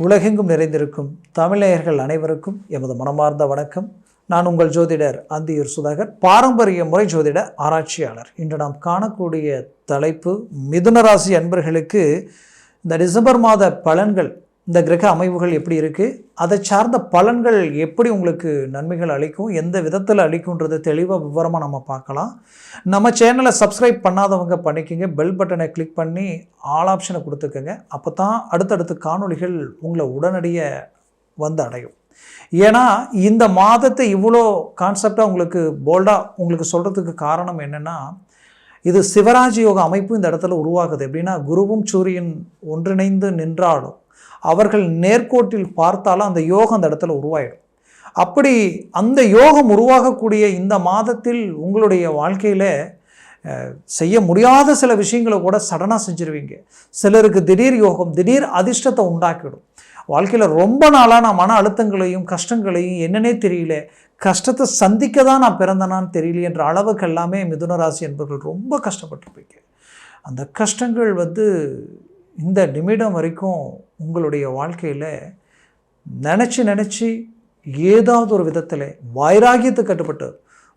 உலகெங்கும் நிறைந்திருக்கும் தமிழர்கள் அனைவருக்கும் எமது மனமார்ந்த வணக்கம். நான் உங்கள் ஜோதிடர் அந்தியூர் சுதாகர், பாரம்பரிய முறை ஜோதிட ஆராய்ச்சியாளர். இன்று நாம் காணக்கூடிய தலைப்பு மிதுன ராசி அன்பர்களுக்கு இந்த டிசம்பர் மாத பலன்கள், இந்த கிரக அமைவுகள் எப்படி இருக்குது, அதை சார்ந்த பலன்கள் எப்படி உங்களுக்கு நன்மைகள் அளிக்கும், எந்த விதத்தில் அளிக்கும்ன்றது தெளிவாக விவரமாக நம்ம பார்க்கலாம். நம்ம சேனலை சப்ஸ்கிரைப் பண்ணாதவங்க பண்ணிக்கோங்க, பெல் பட்டனை கிளிக் பண்ணி ஆல் ஆப்ஷனை கொடுத்துக்கோங்க. அப்போ தான் அடுத்தடுத்து காணொளிகள் உங்களை உடனடியாக வந்து அடையும். ஏன்னா இந்த மாதத்தை இவ்வளோ கான்செப்டாக உங்களுக்கு போல்டாக உங்களுக்கு சொல்கிறதுக்கு காரணம் என்னென்னா, இது சிவராஜ் யோக அமைப்பு இந்த இடத்துல உருவாகுது. எப்படின்னா, குருவும் சூரியன் ஒன்றிணைந்து நின்றாலும் அவர்கள் நேர்கோட்டில் பார்த்தாலும் அந்த யோகம் அந்த இடத்துல உருவாயிடும். அப்படி அந்த யோகம் உருவாகக்கூடிய இந்த மாதத்தில் உங்களுடைய வாழ்க்கையில் செய்ய முடியாத சில விஷயங்களை கூட சடனாக செஞ்சுருவீங்க. சிலருக்கு திடீர் யோகம், திடீர் அதிர்ஷ்டத்தை உண்டாக்கிடும். வாழ்க்கையில் ரொம்ப நாளாக நான் மன அழுத்தங்களையும் கஷ்டங்களையும் என்னன்னே தெரியல, கஷ்டத்தை சந்திக்க தான் நான் பிறந்தனான்னு தெரியல என்ற அளவுக்கு எல்லாமே மிதுன ராசி என்பவர்கள் ரொம்ப கஷ்டப்பட்டுருப்பீங்க. அந்த கஷ்டங்கள் இந்த நிமிடம் வரைக்கும் உங்களுடைய வாழ்க்கையில் நினச்சி ஏதாவது ஒரு விதத்தில் வைராகியத்துக்கு கட்டுப்பட்டு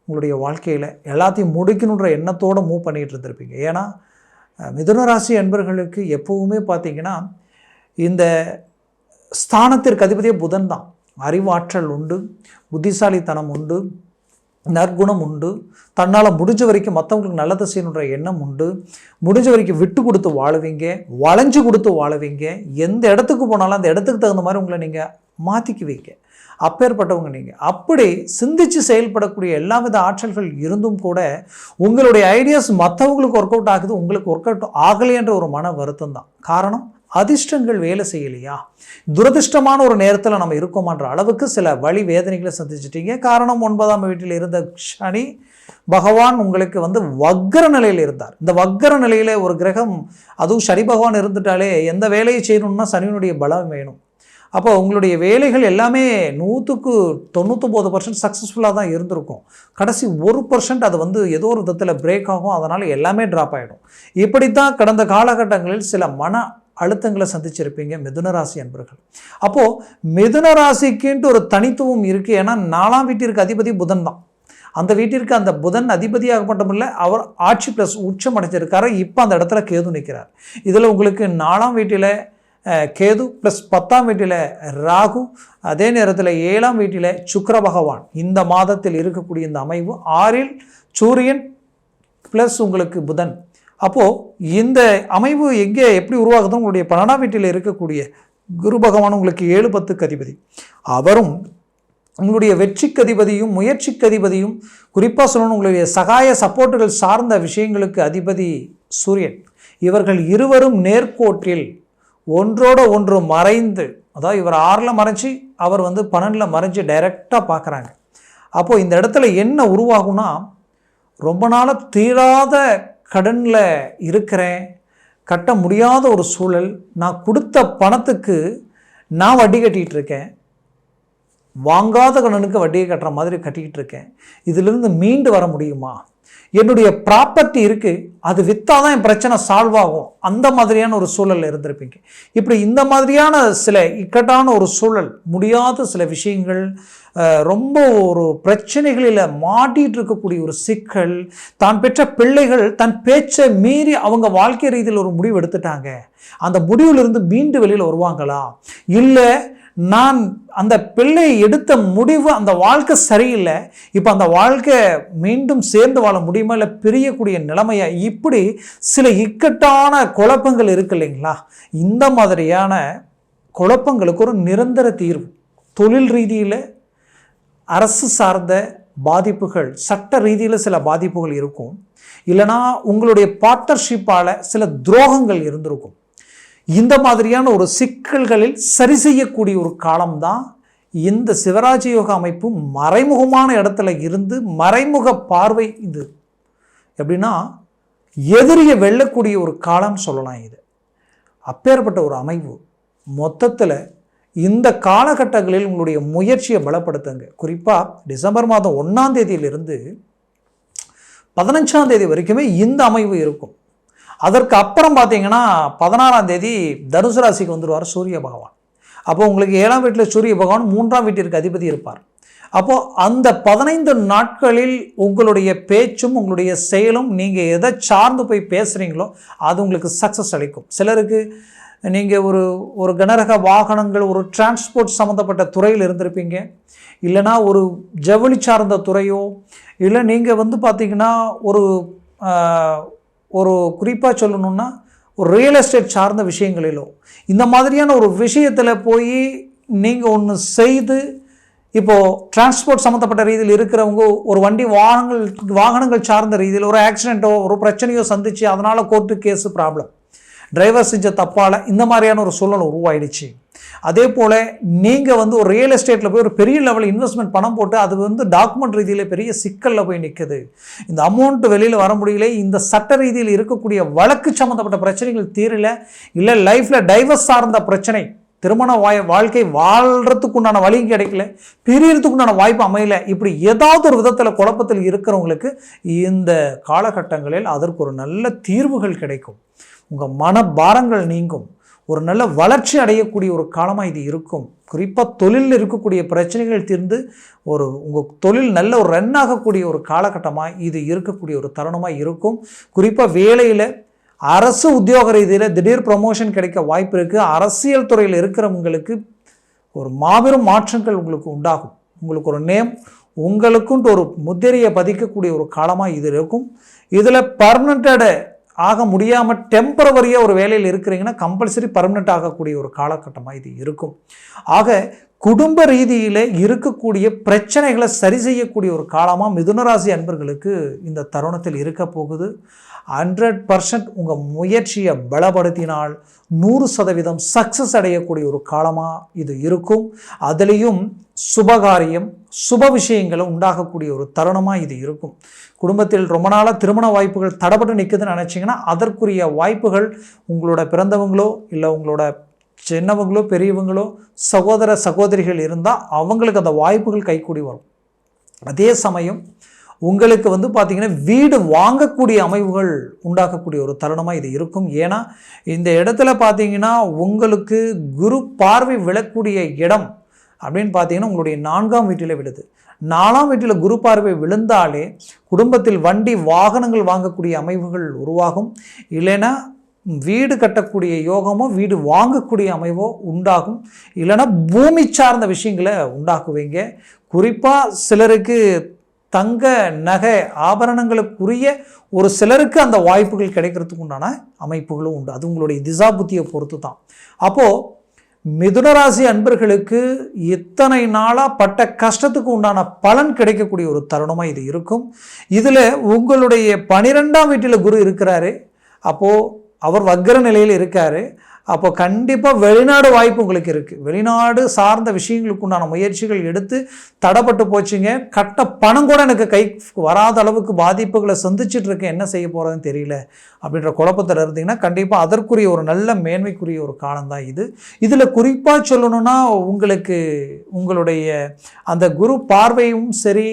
உங்களுடைய வாழ்க்கையில் எல்லாத்தையும் முடிக்கணுன்ற எண்ணத்தோடு மூவ் பண்ணிகிட்டு இருந்திருப்பீங்க. ஏன்னா மிதுன ராசி அன்பர்களுக்கு எப்போவுமே பார்த்திங்கன்னா இந்த ஸ்தானத்திற்கு அதிபதியே புதன் தான். அறிவாற்றல் உண்டு, புத்திசாலித்தனம் உண்டு, நற்குணம் உண்டு, தன்னால் முடிஞ்ச வரைக்கும் மற்றவங்களுக்கு நல்லதை செய்யணுன்ற எண்ணம் உண்டு, முடிஞ்ச வரைக்கும் விட்டு கொடுத்து வாழுவீங்க, வளைஞ்சு கொடுத்து வாழுவீங்க. எந்த இடத்துக்கு போனாலும் அந்த இடத்துக்கு தகுந்த மாதிரி உங்களை நீங்கள் மாற்றிக்குவீங்க. அப்பேற்பட்டவங்க நீங்கள். அப்படி சிந்தித்து செயல்படக்கூடிய எல்லா வித ஆற்றல்கள் இருந்தும் கூட உங்களுடைய ஐடியாஸ் மற்றவங்களுக்கு ஒர்க் அவுட் ஆகுது, உங்களுக்கு ஒர்க் அவுட் ஆகலைன்ற ஒரு மன வருத்தம் தான் காரணம். அதிர்ஷ்டங்கள் வேலை செய்யலையா, துரதிர்ஷ்டமான ஒரு நேரத்தில் நம்ம இருக்கோமான்ற அளவுக்கு சில வழி வேதனைகளை சந்திச்சிட்டீங்க. காரணம் 9ஆம் வீட்டில் இருந்த சனி பகவான் உங்களுக்கு வக்கர நிலையில் இருந்தார். இந்த வக்கர நிலையில் ஒரு கிரகம், அதுவும் சனி பகவான் இருந்துட்டாலே எந்த வேலையை செய்யணும்னா சனியினுடைய பலம் வேணும். அப்போ உங்களுடைய வேலைகள் எல்லாமே 100க்கு 99% சக்ஸஸ்ஃபுல்லாக தான் இருந்திருக்கும். கடைசி 1% அது ஏதோ ஒரு விதத்தில் பிரேக் ஆகும், அதனால் எல்லாமே ட்ராப் ஆகிடும். இப்படித்தான் கடந்த காலகட்டங்களில் சில மன அழுத்தங்களை சந்திச்சிருப்பீங்க மிதுன ராசி அன்பர்கள். அப்போது மிதுன ராசிக்குன்ட்டு ஒரு தனித்துவம் இருக்குது. ஏன்னா 4ஆம் வீட்டிற்கு அதிபதி புதன் தான். அந்த வீட்டிற்கு அந்த புதன் அதிபதியாக மட்டுமில்லை, அவர் ஆட்சி ப்ளஸ் உச்சம் அடைஞ்சிருக்காரு. இப்போ அந்த இடத்துல கேது நிற்கிறார். இதில் உங்களுக்கு 4ஆம் வீட்டில் கேது ப்ளஸ் 10ஆம் வீட்டில் ராகு, அதே நேரத்தில் 7ஆம் வீட்டில் சுக்கிர பகவான். இந்த மாதத்தில் இருக்கக்கூடிய இந்த அமைவு 6இல் சூரியன் ப்ளஸ் உங்களுக்கு புதன். அப்போது இந்த அமைவு எங்கே எப்படி உருவாகுதோ, உங்களுடைய 12ஆம் வீட்டில் இருக்கக்கூடிய குரு பகவான் உங்களுக்கு 7-10க்கு அதிபதி. அவரும் உங்களுடைய வெற்றிக்கு அதிபதியும் முயற்சிக்கு அதிபதியும், குறிப்பாக சொல்லணும் உங்களுடைய சகாய சப்போர்ட்டுகள் சார்ந்த விஷயங்களுக்கு அதிபதி சூரியன். இவர்கள் இருவரும் நேர்கோட்டில் ஒன்றோட ஒன்று மறைந்து, அதாவது இவர் 6ல் மறைஞ்சி அவர் 12ல் மறைஞ்சி டைரெக்டாக பார்க்குறாங்க. அப்போது இந்த இடத்துல என்ன உருவாகும்னா, ரொம்ப நாளாக தீராத கடனில் இருக்கிறேன், கட்ட முடியாத ஒரு சூழல், நான் கொடுத்த பணத்துக்கு நான் வட்டி கட்டிகிட்டு இருக்கேன், வாங்காத கடனுக்கு வட்டியை கட்டுற மாதிரி கட்டிக்கிட்டு இருக்கேன், இதிலிருந்து மீண்டு வர முடியுமா, என்னுடைய ப்ராப்பர்ட்டி இருக்குது, அது விற்றாதான் என் பிரச்சனை சால்வ் ஆகும், அந்த மாதிரியான ஒரு சூழல் இருந்திருப்பீங்க. இப்படி இந்த மாதிரியான சில இக்கட்டான ஒரு சூழல், முடியாத சில விஷயங்கள், ரொம்ப ஒரு பிரச்சனைகளில் மாட்டிகிட்டு இருக்கக்கூடிய ஒரு சிக்கல், தான் பெற்ற பிள்ளைகள் தன் பேச்சை மீறி அவங்க வாழ்க்கை ரீதியில் ஒரு முடிவு எடுத்துட்டாங்க, அந்த முடிவிலிருந்து மீண்டு வெளியில் வருவாங்களா, இல்லை நான் அந்த பிள்ளை எடுத்த முடிவு அந்த வாழ்க்கை சரியில்லை, இப்போ அந்த வாழ்க்கை மீண்டும் சேர்ந்து வாழ முடியுமா, இல்லை பிரியக்கூடிய நிலைமையா, இப்படி சில இக்கட்டான குழப்பங்கள் இருக்கு இல்லைங்களா. இந்த மாதிரியான குழப்பங்களுக்கு ஒரு நிரந்தர தீர்வு, தொழில் ரீதியில் அரசு சார்ந்த பாதிப்புகள், சட்ட ரீதியில் சில பாதிப்புகள் இருக்கும், இல்லைனா உங்களுடைய பார்ட்னர்ஷிப்பால் சில துரோகங்கள் இருந்திருக்கும். இந்த மாதிரியான ஒரு சிக்கல்களில் சரி செய்யக்கூடிய ஒரு காலம்தான் இந்த சிவராஜ யோக அமைப்பு. மறைமுகமான இடத்துல இருந்து மறைமுக பார்வை, இது எப்படின்னா எதிரியை வெல்லக்கூடிய ஒரு காலம் சொல்லலாம். இது அப்பேற்பட்ட ஒரு அமைவு. மொத்தத்தில் இந்த காலகட்டங்களில் உங்களுடைய முயற்சியை பலப்படுத்துங்க. குறிப்பாக டிசம்பர் மாதம் 1ஆம் தேதியிலிருந்து 15ஆம் தேதி வரைக்குமே இந்த அமைவு இருக்கும். அதற்கு அப்புறம் பார்த்தீங்கன்னா 16ஆம் தேதி தனுசு ராசிக்கு வந்துடுவார் சூரிய பகவான். அப்போ உங்களுக்கு 7ஆம் வீட்டில் சூரிய பகவான் 3ஆம் வீட்டிற்கு அதிபதி இருப்பார். அப்போது அந்த 15 நாட்களில் உங்களுடைய பேச்சும் உங்களுடைய செயலும் நீங்கள் எதை சார்ந்து போய் பேசுகிறீங்களோ அது உங்களுக்கு சக்ஸஸ் அளிக்கும். சிலருக்கு நீங்கள் ஒரு கனரக வாகனங்கள், ஒரு டிரான்ஸ்போர்ட் சம்மந்தப்பட்ட துறையில் இருந்திருப்பீங்க, இல்லைனா ஒரு ஜவுளி சார்ந்த துறையோ, இல்லை நீங்கள் பார்த்திங்கன்னா ஒரு குறிப்பாக சொல்லணுன்னா ஒரு ரியல் எஸ்டேட் சார்ந்த விஷயங்களிலோ, இந்த மாதிரியான ஒரு விஷயத்தில் போய் நீங்கள் ஒன்று செய்து, இப்போது டிரான்ஸ்போர்ட் சம்மந்தப்பட்ட ரீதியில் இருக்கிறவங்க ஒரு வண்டி வாகனங்கள் சார்ந்த ரீதியில் ஒரு ஆக்சிடெண்ட்டோ ஒரு பிரச்சனையோ சந்தித்து அதனால் கோர்ட்டு கேஸு ப்ராப்ளம், டிரைவர் செஞ்ச தப்பால் இந்த மாதிரியான ஒரு சூழ்நிலை உருவாயிடுச்சு. அதே போல் நீங்கள் ஒரு ரியல் எஸ்டேட்டில் போய் ஒரு பெரிய லெவலில் இன்வெஸ்ட்மெண்ட் பணம் போட்டு அது டாக்குமெண்ட் ரீதியில் பெரிய சிக்கலில் போய் நிற்குது, இந்த அமௌண்ட் வெளியில் வர முடியல, இந்த சட்ட ரீதியில் இருக்கக்கூடிய வழக்கு சம்மந்தப்பட்ட பிரச்சனைகள் தீரல, இல்லை லைஃப்பில் டைவர்ஸ் சார்ந்த பிரச்சனை, திருமண வாழ்க்கை வாழ்கிறதுக்குண்டான வழியும் கிடைக்கல, பிரியறதுக்குண்டான வாய்ப்பு அமையல, இப்படி ஏதாவது ஒரு விதத்தில் குழப்பத்தில் இருக்கிறவங்களுக்கு இந்த காலகட்டங்களில் அதற்கு ஒரு நல்ல தீர்வுகள் கிடைக்கும். உங்கள் மனபாரங்கள் நீங்கும், ஒரு நல்ல வளர்ச்சி அடையக்கூடிய ஒரு காலமாக இது இருக்கும். குறிப்பாக தொழிலில் இருக்கக்கூடிய பிரச்சனைகள் தீர்ந்து உங்கள் தொழில் நல்ல ஒரு ரன் ஆகக்கூடிய ஒரு காலகட்டமாக இது இருக்கக்கூடிய ஒரு தருணமாக இருக்கும். குறிப்பாக வேலையில் அரசு உத்தியோக ரீதியில் திடீர் ப்ரமோஷன் கிடைக்க வாய்ப்பு இருக்குது. அரசியல் துறையில் இருக்கிறவங்களுக்கு ஒரு மாபெரும் மாற்றங்கள் உங்களுக்கு உண்டாகும். உங்களுக்கு ஒரு நேம், உங்களுக்குன்ட்டு ஒரு முத்திரையை பதிக்கக்கூடிய ஒரு காலமாக இது இருக்கும். இதில் பர்மனெண்டட் ஆக முடியாமல் டெம்பரவரியாக ஒரு வேலையில் இருக்கிறீங்கன்னா கம்பல்சரி பர்மனெண்ட் ஆகக்கூடிய ஒரு காலகட்டமாக இது இருக்கும். ஆக குடும்ப ரீதியில் இருக்கக்கூடிய பிரச்சனைகளை சரி செய்யக்கூடிய ஒரு காலமாக மிதுனராசி அன்பர்களுக்கு இந்த தருணத்தில் இருக்க போகுது. 100% உங்கள் முயற்சியை பலப்படுத்தினால் 100% சக்ஸஸ் அடையக்கூடிய ஒரு காலமாக இது இருக்கும். அதுலேயும் சுபகாரியம், சுப விஷயங்களை உண்டாகக்கூடிய ஒரு தருணமாக இது இருக்கும். குடும்பத்தில் ரொம்ப நாளாக திருமண வாய்ப்புகள் தடைப்பட்டு நிற்குதுன்னு நினச்சிங்கன்னா அதற்குரிய வாய்ப்புகள் உங்களோட பிறந்தவங்களோ இல்லை உங்களோட சின்னவங்களோ பெரியவங்களோ சகோதர சகோதரிகள் இருந்தால் அவங்களுக்கு அந்த வாய்ப்புகள் கைக்கூடி வரும். அதே சமயம் உங்களுக்கு பார்த்திங்கன்னா வீடு வாங்கக்கூடிய அமைவுகள் உண்டாக்கக்கூடிய ஒரு தருணமாக இது இருக்கும். ஏன்னா இந்த இடத்துல பார்த்திங்கன்னா உங்களுக்கு குரு பார்வை விழக்கூடிய இடம் அப்படின்னு பார்த்தீங்கன்னா உங்களுடைய 4ஆம் வீட்டில் விழுது. 4ஆம் வீட்டில் குரு பார்வை விழுந்தாலே குடும்பத்தில் வண்டி வாகனங்கள் வாங்கக்கூடிய அமைவுகள் உருவாகும். இல்லைன்னா வீடு கட்டக்கூடிய யோகமோ வீடு வாங்கக்கூடிய அமைவோ உண்டாகும். இல்லைன்னா பூமி சார்ந்த விஷயங்களை உண்டாக்குவீங்க. குறிப்பாக சிலருக்கு தங்க நகை ஆபரணங்களுக்குரிய ஒரு சிலருக்கு அந்த வாய்ப்புகள் கிடைக்கிறதுக்கு உண்டான அமைப்புகளும் உண்டு. அது உங்களுடைய திசா புத்தியை பொறுத்து தான். அப்போது மிதுனராசி அன்பர்களுக்கு இத்தனை நாளாக பட்ட கஷ்டத்துக்கு உண்டான பலன் கிடைக்கக்கூடிய ஒரு தருணமாக இது இருக்கும். இதில் உங்களுடைய 12ஆம் வீட்டில் குரு இருக்கிறாரு. அப்போது அவர் வக்ர நிலையில் இருக்கார். அப்போ கண்டிப்பாக வெளிநாடு வாய்ப்பு உங்களுக்கு இருக்குது. வெளிநாடு சார்ந்த விஷயங்களுக்கு உண்டான முயற்சிகள் எடுத்து தடைப்பட்டு போச்சுங்க. கட்ட பணம் கூட எனக்கு கை வராத அளவுக்கு பாதிப்புகளை சந்திச்சுட்டு இருக்கேன், என்ன செய்ய போகிறதுன்னு தெரியல அப்படின்ற குழப்பத்தில் இருந்தீங்கன்னா கண்டிப்பாக அதற்குரிய ஒரு நல்ல மேன்மைக்குரிய ஒரு காலம்தான் இது. இதில் குறிப்பாக சொல்லணும்னா உங்களுக்கு உங்களுடைய அந்த குரு பார்வையும் சரி,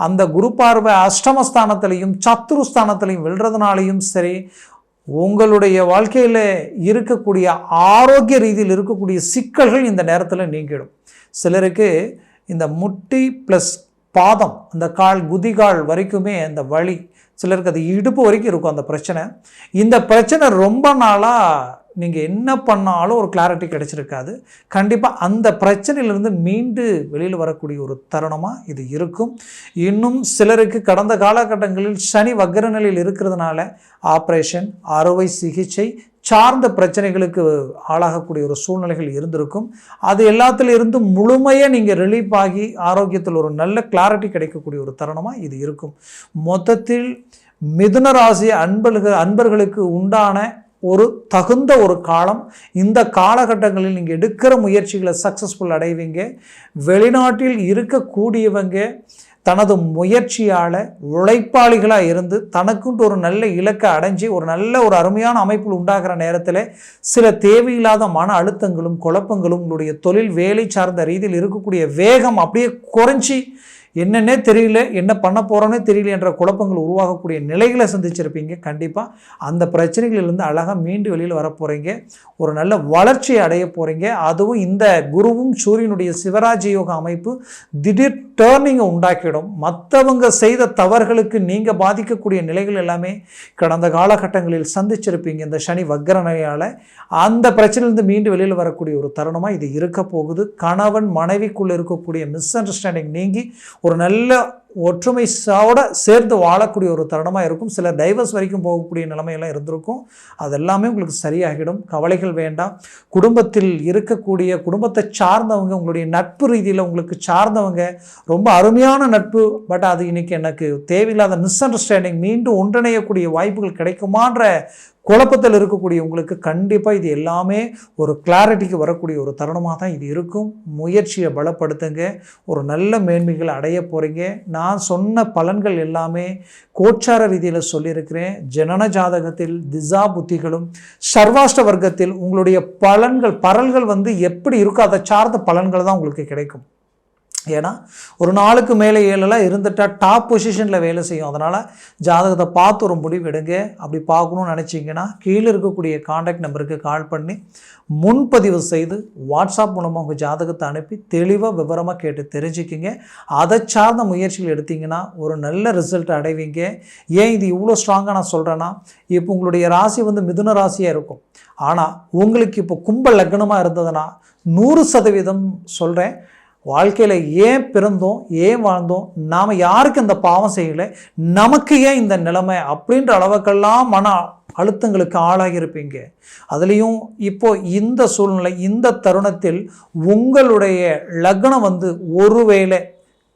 அந்த குரு பார்வை அஷ்டமஸ்தானத்திலையும் சத்துருஸ்தானத்திலையும் விழுறதுனாலையும் சரி, உங்களுடைய வாழ்க்கையில் இருக்கக்கூடிய ஆரோக்கிய ரீதியில் இருக்கக்கூடிய சிக்கல்கள் இந்த நேரத்தில் நீங்கிடும். சிலருக்கு இந்த முட்டி ப்ளஸ் பாதம், அந்த குதிகால் வரைக்குமே அந்த வலி, சிலருக்கு அது இடுப்பு வரைக்கும் இருக்கும் அந்த பிரச்சனை. இந்த பிரச்சனை ரொம்ப நாளாக நீங்கள் என்ன பண்ணாலும் ஒரு கிளாரிட்டி கிடைச்சிருக்காது. கண்டிப்பாக அந்த பிரச்சனையிலிருந்து மீண்டு வெளியில் வரக்கூடிய ஒரு தருணமாக இது இருக்கும். இன்னும் சிலருக்கு கடந்த காலகட்டங்களில் சனி வக்ர நிலையில் இருக்கிறதுனால ஆப்ரேஷன், அறுவை சிகிச்சை சார்ந்த பிரச்சனைகளுக்கு ஆளாகக்கூடிய ஒரு சூழ்நிலைகள் இருந்திருக்கும். அது எல்லாத்திலிருந்து முழுமையாக நீங்கள் ரிலீஃப் ஆகி ஆரோக்கியத்தில் ஒரு நல்ல கிளாரிட்டி கிடைக்கக்கூடிய ஒரு தருணமாக இது இருக்கும். மொத்தத்தில் மிதுன ராசி அன்பர்களுக்கு உண்டான ஒரு தகுந்த ஒரு காலம். இந்த காலகட்டங்களில் நீங்கள் எடுக்கிற முயற்சிகளை சக்ஸஸ்ஃபுல் அடைவீங்க. வெளிநாட்டில் இருக்கக்கூடியவங்க தனது முயற்சியால் உழைப்பாளிகளாக இருந்து தனக்குன்ட்டு ஒரு நல்ல இலக்கை அடைஞ்சி ஒரு நல்ல ஒரு அருமையான அமைப்பில் உண்டாகிற நேரத்தில் சில தேவையில்லாத மன அழுத்தங்களும் குழப்பங்களும் உங்களுடைய தொழில் வேலை சார்ந்த ரீதியில் இருக்கக்கூடிய வேகம் அப்படியே குறைஞ்சி என்னன்னே தெரியல, என்ன பண்ண போகிறோன்னே தெரியல என்ற குழப்பங்கள் உருவாகக்கூடிய நிலைகளை சந்திச்சிருப்பீங்க. கண்டிப்பாக அந்த பிரச்சனைகளிலிருந்து அழகாக மீண்டு வெளியில் வர போகிறீங்க. ஒரு நல்ல வளர்ச்சியை அடைய போகிறீங்க. அதுவும் இந்த குருவும் சூரியனுடைய சிவராஜ யோக அமைப்பு திடீர் டேர்னிங்கை உண்டாக்கிடும். மற்றவங்க செய்த தவறுகளுக்கு நீங்கள் பாதிக்கக்கூடிய நிலைகள் எல்லாமே கடந்த காலகட்டங்களில் சந்திச்சிருப்பீங்க. இந்த சனி வக்கரனையால் அந்த பிரச்சனையிலிருந்து மீண்டு வெளியில் வரக்கூடிய ஒரு தருணமாக இது இருக்க போகுது. கணவன் மனைவிக்குள்ளே இருக்கக்கூடிய மிஸ் அண்டர்ஸ்டாண்டிங் நீங்கி ஒரு நல்ல ஒற்றுமை சேர்ந்து வாழக்கூடிய ஒரு தருணமாக இருக்கும். சில டைவர்ஸ் வரைக்கும் போகக்கூடிய நிலைமையெல்லாம் இருந்திருக்கும். அதெல்லாமே உங்களுக்கு சரியாகிடும். கவலைகள் வேண்டாம். குடும்பத்தில் இருக்கக்கூடிய குடும்பத்தை சார்ந்தவங்க, உங்களுடைய நட்பு ரீதியில் உங்களுக்கு சார்ந்தவங்க ரொம்ப அருமையான நட்பு, பட் அது இன்னைக்கு எனக்கு தேவையில்லாத மிஸ் அண்டர்ஸ்டாண்டிங், மீண்டும் ஒன்றிணையக்கூடிய வாய்ப்புகள் கிடைக்குமான்ற குழப்பத்தில் இருக்கக்கூடிய உங்களுக்கு கண்டிப்பாக இது எல்லாமே ஒரு கிளாரிட்டிக்கு வரக்கூடிய ஒரு தருணமாக தான் இது இருக்கும். முயற்சியை பலப்படுத்துங்க. ஒரு நல்ல மேன்மைகளை அடைய போகிறீங்க. நான் சொன்ன பலன்கள் எல்லாமே கோச்சார ரீதியில் சொல்லியிருக்கிறேன். ஜனன ஜாதகத்தில் திசா புத்திகளும் சர்வாஷ்ட வர்க்கத்தில் உங்களுடைய பலன்கள் எப்படி இருக்கோ அதை சார்ந்த பலன்கள் தான் உங்களுக்கு கிடைக்கும். ஏன்னா ஒரு நாளுக்கு மேலே 7 இருந்துட்டால் டாப் பொசிஷனில் வேலை செய்யும். அதனால் ஜாதகத்தை பார்த்து ஒரு முடிவு எடுங்க. அப்படி பார்க்கணுன்னு நினச்சிங்கன்னா கீழே இருக்கக்கூடிய காண்டாக்ட் நம்பருக்கு கால் பண்ணி முன்பதிவு செய்து வாட்ஸ்அப் மூலமாக உங்கள் ஜாதகத்தை அனுப்பி தெளிவாக விவரமாக கேட்டு தெரிஞ்சுக்கிங்க. அதை சார்ந்த முயற்சிகள் எடுத்திங்கன்னா ஒரு நல்ல ரிசல்ட் அடைவீங்க. ஏன் இது இவ்வளோ ஸ்ட்ராங்காக நான் சொல்கிறேன்னா, இப்போ உங்களுடைய ராசி மிதுன ராசியாக இருக்கும். ஆனால் உங்களுக்கு இப்போ கும்ப லக்னமாக இருந்ததுன்னா 100% சொல்கிறேன், வாழ்க்கையில் ஏன் பிறந்தோம், ஏன் வாழ்ந்தோம், நாம் யாருக்கு இந்த பாவம் செய்யலை, நமக்கு ஏன் இந்த நிலைமை அப்படின்ற அளவுக்கெல்லாம் மன அழுத்தங்களுக்கு ஆளாகியிருப்பீங்க. அதுலேயும் இப்போ இந்த சூழ்நிலை, இந்த தருணத்தில் உங்களுடைய லக்னம் ஒருவேளை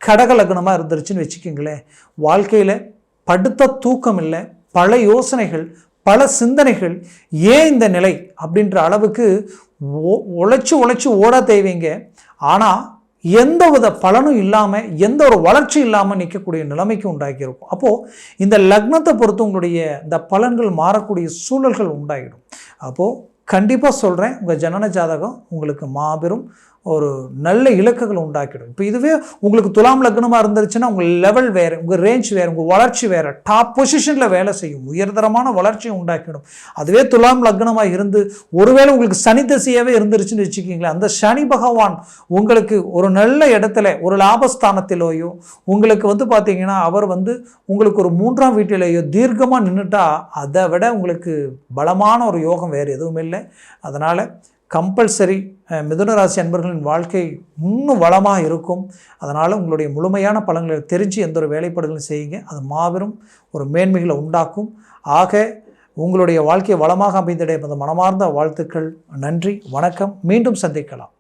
கடக லக்னமாக இருந்துருச்சுன்னு வச்சுக்கிங்களேன், வாழ்க்கையில் படுத்த தூக்கம் இல்லை, பல யோசனைகள், பல சிந்தனைகள், ஏன் இந்த நிலை அப்படின்ற அளவுக்கு உழைச்சி ஓட தேவைங்க. ஆனால் எந்த வித பலனும் இல்லாமல், எந்த ஒரு வளர்ச்சி இல்லாமல் நிற்கக்கூடிய நிலைமைக்கு உண்டாக்கியிருக்கும். அப்போது இந்த லக்னத்தை பொறுத்து உங்களுடைய இந்த பலன்கள் மாறக்கூடிய சூழல்கள் உண்டாகிடும். அப்போது கண்டிப்பாக சொல்கிறேன், உங்கள் ஜனன ஜாதகம் உங்களுக்கு மாபெரும் ஒரு நல்ல இலக்குகள் உண்டாக்கிடும். இப்போ இதுவே உங்களுக்கு துலாம் லக்னமாக இருந்துருச்சுன்னா உங்கள் லெவல் வேறு, உங்கள் ரேஞ்ச் வேறு, உங்கள் வளர்ச்சி வேறு, டாப் பொசிஷனில் வேலை செய்யும், உயர்தரமான வளர்ச்சியை உண்டாக்கிடும். அதுவே துலாம் லக்னமாக இருந்து ஒருவேளை உங்களுக்கு சனி தசையாகவே இருந்துருச்சுன்னு வச்சுக்கிங்களேன், அந்த சனி பகவான் உங்களுக்கு ஒரு நல்ல இடத்துல ஒரு லாபஸ்தானத்திலேயோ உங்களுக்கு பார்த்தீங்கன்னா அவர் உங்களுக்கு ஒரு 3ஆம் வீட்டிலேயோ தீர்க்கமாக நின்றுட்டா அதை விட உங்களுக்கு பலமான ஒரு யோகம் வேறு எதுவும் இல்லை. அதனால் கம்பல்சரி மிதுன ராசி அன்பர்களின் வாழ்க்கை இன்னும் வளமாக இருக்கும். அதனால் உங்களுடைய முழுமையான பலன்களை தெரிஞ்சு எந்த ஒரு வேலைப்பாடுகளும் செய்யுங்க. அது மாபெரும் ஒரு மேன்மைகளை உண்டாக்கும். ஆக உங்களுடைய வாழ்க்கையை வளமாக அமைந்திட மனமார்ந்த வாழ்த்துக்கள். நன்றி, வணக்கம். மீண்டும் சந்திக்கலாம்.